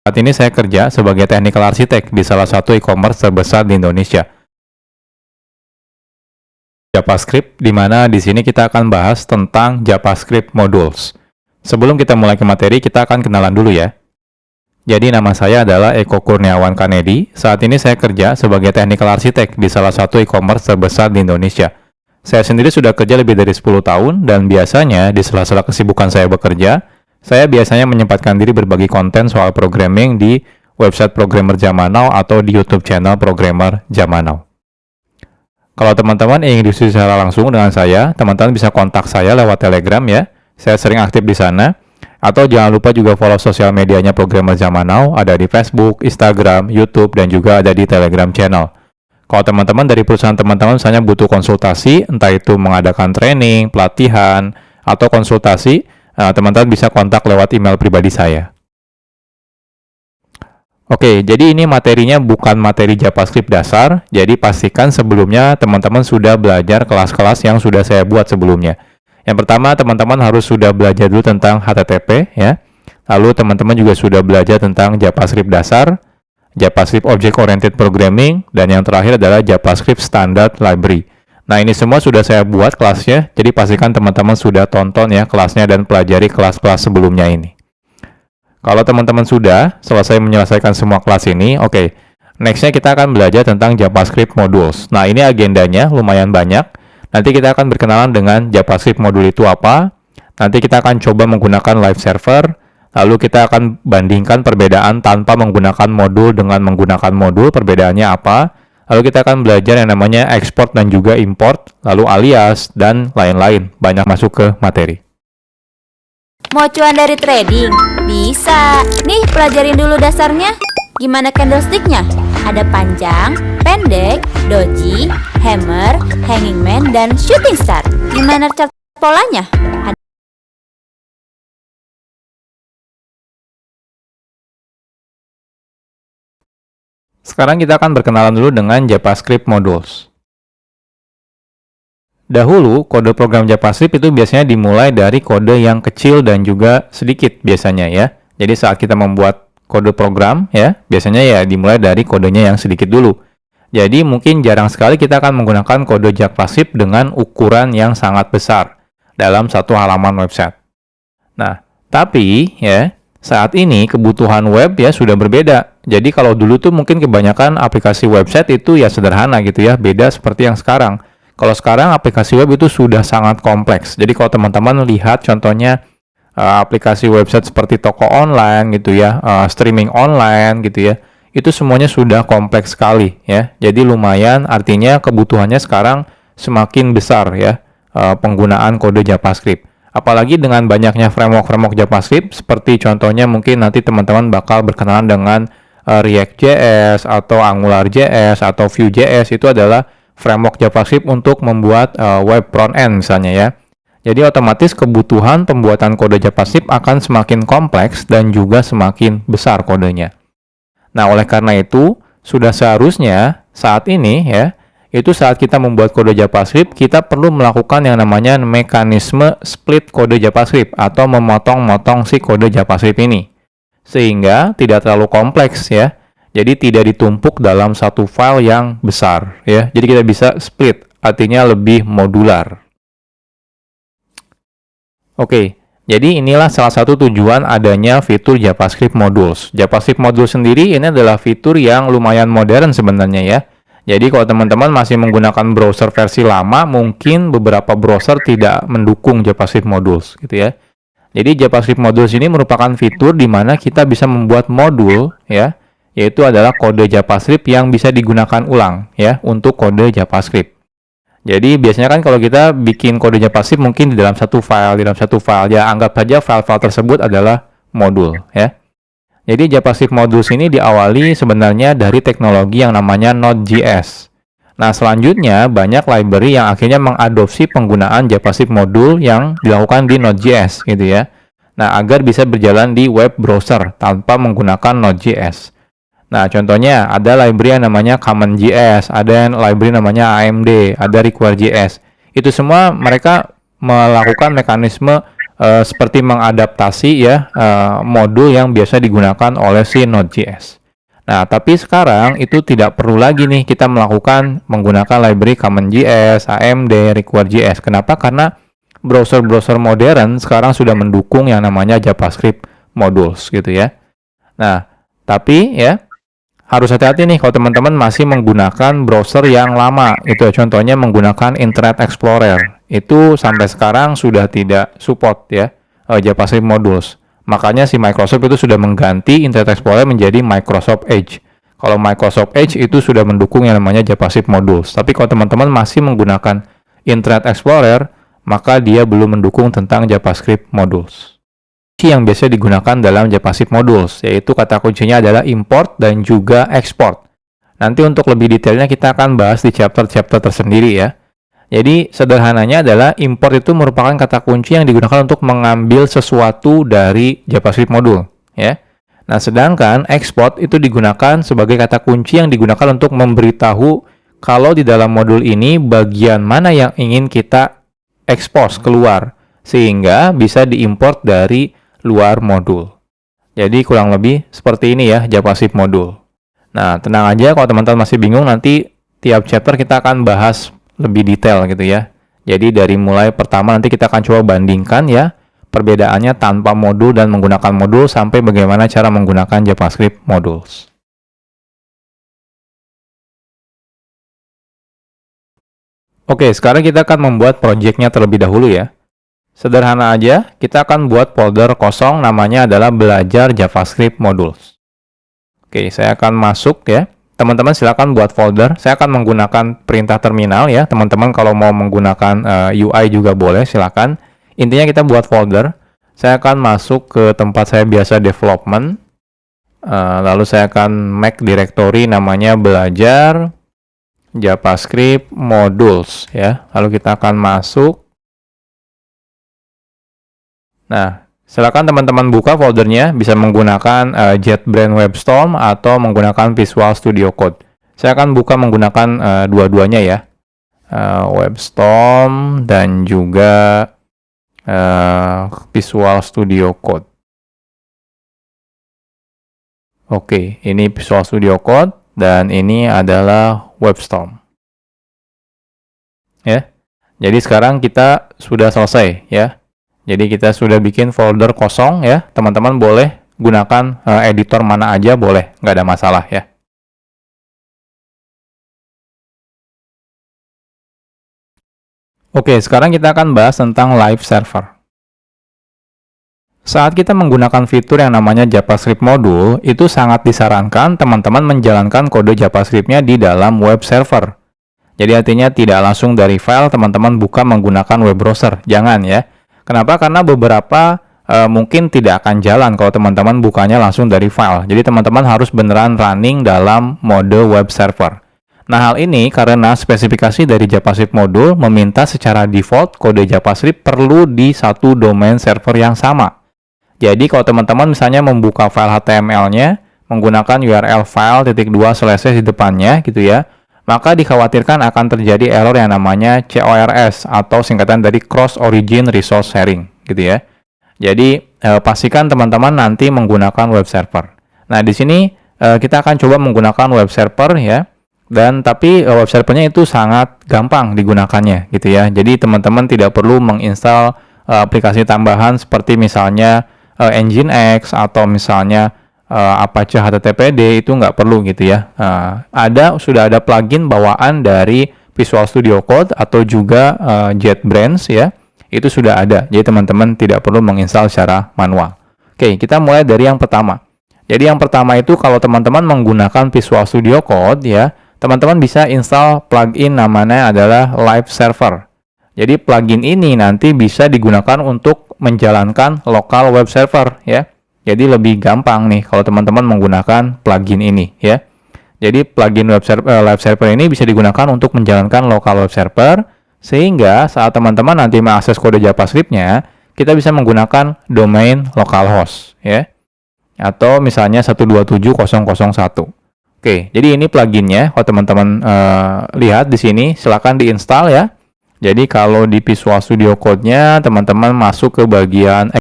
Saat ini saya kerja sebagai technical architect di salah satu e-commerce terbesar di Indonesia. JavaScript, di mana di sini kita akan bahas tentang JavaScript modules. Sebelum kita mulai ke materi, kita akan kenalan dulu ya. Jadi nama saya adalah Eko Kurniawan Kanedi. Saat ini saya kerja sebagai technical architect di salah satu e-commerce terbesar di Indonesia. Saya sendiri sudah kerja lebih dari 10 tahun, dan biasanya di sela-sela kesibukan saya bekerja, saya biasanya menyempatkan diri berbagi konten soal programming di website Programmer Zaman Now atau di YouTube channel Programmer Zaman Now. Kalau teman-teman ingin diskusi secara langsung dengan saya, teman-teman bisa kontak saya lewat Telegram ya. Saya sering aktif di sana. Atau jangan lupa juga follow sosial medianya Programmer Zaman Now, ada di Facebook, Instagram, YouTube, dan juga ada di Telegram channel. Kalau teman-teman dari perusahaan teman-teman misalnya butuh konsultasi, entah itu mengadakan training, pelatihan, atau konsultasi, teman-teman bisa kontak lewat email pribadi saya. Oke, jadi ini materinya bukan materi JavaScript dasar, jadi pastikan sebelumnya teman-teman sudah belajar kelas-kelas yang sudah saya buat sebelumnya. Yang pertama, teman-teman harus sudah belajar dulu tentang HTTP, ya. Lalu teman-teman juga sudah belajar tentang JavaScript dasar, JavaScript Object Oriented Programming, dan yang terakhir adalah JavaScript Standard Library. Nah, ini semua sudah saya buat kelasnya, jadi pastikan teman-teman sudah tonton ya kelasnya dan pelajari kelas-kelas sebelumnya ini. Kalau teman-teman sudah selesai menyelesaikan semua kelas ini, oke. Next-nya kita akan belajar tentang JavaScript modules. Nah, ini agendanya lumayan banyak. Nanti kita akan berkenalan dengan JavaScript modul itu apa. Nanti kita akan coba menggunakan live server. Lalu kita akan bandingkan perbedaan tanpa menggunakan modul dengan menggunakan modul, perbedaannya apa. Lalu kita akan belajar yang namanya export dan juga import, lalu alias, dan lain-lain. Banyak masuk ke materi. Mau cuan dari trading? Bisa. Nih, pelajarin dulu dasarnya. Gimana candlestick-nya? Ada panjang, pendek, doji, hammer, hanging man, dan shooting star. Gimana chart polanya? Sekarang kita akan berkenalan dulu dengan JavaScript modules. Dahulu, kode program JavaScript itu biasanya dimulai dari kode yang kecil dan juga sedikit biasanya ya. Jadi saat kita membuat kode program ya, biasanya ya dimulai dari kodenya yang sedikit dulu. Jadi mungkin jarang sekali kita akan menggunakan kode JavaScript dengan ukuran yang sangat besar dalam satu halaman website. Nah, tapi ya, saat ini kebutuhan web ya sudah berbeda. Jadi kalau dulu tuh mungkin kebanyakan aplikasi website itu ya sederhana gitu ya, beda seperti yang sekarang. Kalau sekarang aplikasi web itu sudah sangat kompleks. Jadi kalau teman-teman lihat contohnya aplikasi website seperti toko online gitu ya, streaming online gitu ya, itu semuanya sudah kompleks sekali ya. Jadi lumayan, artinya kebutuhannya sekarang semakin besar ya, penggunaan kode JavaScript. Apalagi dengan banyaknya framework-framework JavaScript, seperti contohnya mungkin nanti teman-teman bakal berkenalan dengan React.js atau AngularJS atau Vue.js, itu adalah framework JavaScript untuk membuat web front-end misalnya ya. Jadi otomatis kebutuhan pembuatan kode JavaScript akan semakin kompleks dan juga semakin besar kodenya. Nah, oleh karena itu, sudah seharusnya saat ini ya, itu saat kita membuat kode JavaScript, kita perlu melakukan yang namanya mekanisme split kode JavaScript atau memotong-motong si kode JavaScript ini. Sehingga tidak terlalu kompleks ya. Jadi tidak ditumpuk dalam satu file yang besar ya. Jadi kita bisa split, artinya lebih modular. Oke, jadi inilah salah satu tujuan adanya fitur JavaScript modules. JavaScript modules sendiri ini adalah fitur yang lumayan modern sebenarnya ya. Jadi kalau teman-teman masih menggunakan browser versi lama, mungkin beberapa browser tidak mendukung JavaScript modules gitu ya. Jadi JavaScript modules ini merupakan fitur di mana kita bisa membuat modul ya, yaitu adalah kode JavaScript yang bisa digunakan ulang ya untuk kode JavaScript. Jadi biasanya kan kalau kita bikin kode JavaScript mungkin di dalam satu file, ya anggap saja file-file tersebut adalah modul ya. Jadi JavaScript modules ini diawali sebenarnya dari teknologi yang namanya Node.js. Nah, selanjutnya banyak library yang akhirnya mengadopsi penggunaan JavaScript modul yang dilakukan di Node.js gitu ya. Nah, agar bisa berjalan di web browser tanpa menggunakan Node.js. Nah, contohnya ada library yang namanya CommonJS, ada library namanya AMD, ada Require.js. Itu semua mereka melakukan mekanisme seperti mengadaptasi ya modul yang biasa digunakan oleh si Node.js. Nah, tapi sekarang itu tidak perlu lagi nih kita menggunakan library CommonJS, AMD, Require.js. Kenapa? Karena browser-browser modern sekarang sudah mendukung yang namanya JavaScript modules gitu ya. Nah, tapi ya harus hati-hati nih kalau teman-teman masih menggunakan browser yang lama. Itu contohnya menggunakan Internet Explorer. Itu sampai sekarang sudah tidak support ya JavaScript modules. Makanya si Microsoft itu sudah mengganti Internet Explorer menjadi Microsoft Edge. Kalau Microsoft Edge itu sudah mendukung yang namanya JavaScript modules. Tapi kalau teman-teman masih menggunakan Internet Explorer, maka dia belum mendukung tentang JavaScript modules. Yang biasa digunakan dalam JavaScript modules, yaitu kata kuncinya adalah import dan juga export. Nanti untuk lebih detailnya kita akan bahas di chapter-chapter tersendiri ya. Jadi sederhananya adalah import itu merupakan kata kunci yang digunakan untuk mengambil sesuatu dari JavaScript modul ya. Nah, sedangkan export itu digunakan sebagai kata kunci yang digunakan untuk memberitahu kalau di dalam modul ini bagian mana yang ingin kita expose keluar sehingga bisa diimport dari luar modul. Jadi kurang lebih seperti ini ya JavaScript modul. Nah, tenang aja kalau teman-teman masih bingung, nanti tiap chapter kita akan bahas lebih detail gitu ya. Jadi dari mulai pertama nanti kita akan coba bandingkan ya perbedaannya tanpa modul dan menggunakan modul sampai bagaimana cara menggunakan JavaScript modules. Oke, sekarang kita akan membuat project-nya terlebih dahulu ya. Sederhana aja, kita akan buat folder kosong namanya adalah belajar JavaScript modules. Oke, saya akan masuk ya. Teman-teman silakan buat folder. Saya akan menggunakan perintah terminal ya. Teman-teman kalau mau menggunakan UI juga boleh, silakan. Intinya kita buat folder. Saya akan masuk ke tempat saya biasa development. Lalu saya akan make directory namanya belajar JavaScript modules ya. Lalu kita akan masuk. Nah, silakan teman-teman buka foldernya, bisa menggunakan JetBrains WebStorm atau menggunakan Visual Studio Code. Saya akan buka menggunakan dua-duanya ya, WebStorm dan juga Visual Studio Code. Oke, ini Visual Studio Code dan ini adalah WebStorm. Ya, jadi sekarang kita sudah selesai ya. Jadi kita sudah bikin folder kosong ya. Teman-teman boleh gunakan editor mana aja boleh, nggak ada masalah ya. Oke, sekarang kita akan bahas tentang live server. Saat kita menggunakan fitur yang namanya JavaScript module, itu sangat disarankan teman-teman menjalankan kode JavaScript-nya di dalam web server. Jadi artinya tidak langsung dari file teman-teman buka menggunakan web browser. Jangan ya. Kenapa? Karena beberapa mungkin tidak akan jalan kalau teman-teman bukanya langsung dari file. Jadi teman-teman harus beneran running dalam mode web server. Nah, hal ini karena spesifikasi dari JavaScript module meminta secara default kode JavaScript perlu di satu domain server yang sama. Jadi kalau teman-teman misalnya membuka file HTML-nya menggunakan URL file.2/ di depannya gitu ya, maka dikhawatirkan akan terjadi error yang namanya CORS atau singkatan dari Cross Origin Resource Sharing gitu ya. Jadi pastikan teman-teman nanti menggunakan web server. Nah, di sini kita akan coba menggunakan web server ya. Dan tapi web servernya itu sangat gampang digunakannya gitu ya. Jadi teman-teman tidak perlu menginstal aplikasi tambahan seperti misalnya Nginx atau misalnya Apache HTTPD, itu nggak perlu gitu ya. Sudah ada plugin bawaan dari Visual Studio Code atau juga JetBrains ya, itu sudah ada. Jadi teman-teman tidak perlu menginstal secara manual. Oke, kita mulai dari yang pertama. Jadi yang pertama itu kalau teman-teman menggunakan Visual Studio Code ya, teman-teman bisa install plugin namanya adalah Live Server. Jadi plugin ini nanti bisa digunakan untuk menjalankan lokal web server ya. Jadi lebih gampang nih kalau teman-teman menggunakan plugin ini ya. Jadi plugin live server ini bisa digunakan untuk menjalankan local web server sehingga saat teman-teman nanti mengakses kode JavaScript-nya, kita bisa menggunakan domain localhost ya. Atau misalnya 127.0.0.1. Oke, jadi ini pluginnya. Kalau teman-teman lihat di sini, silakan diinstal ya. Jadi kalau di Visual Studio Code-nya teman-teman masuk ke bagian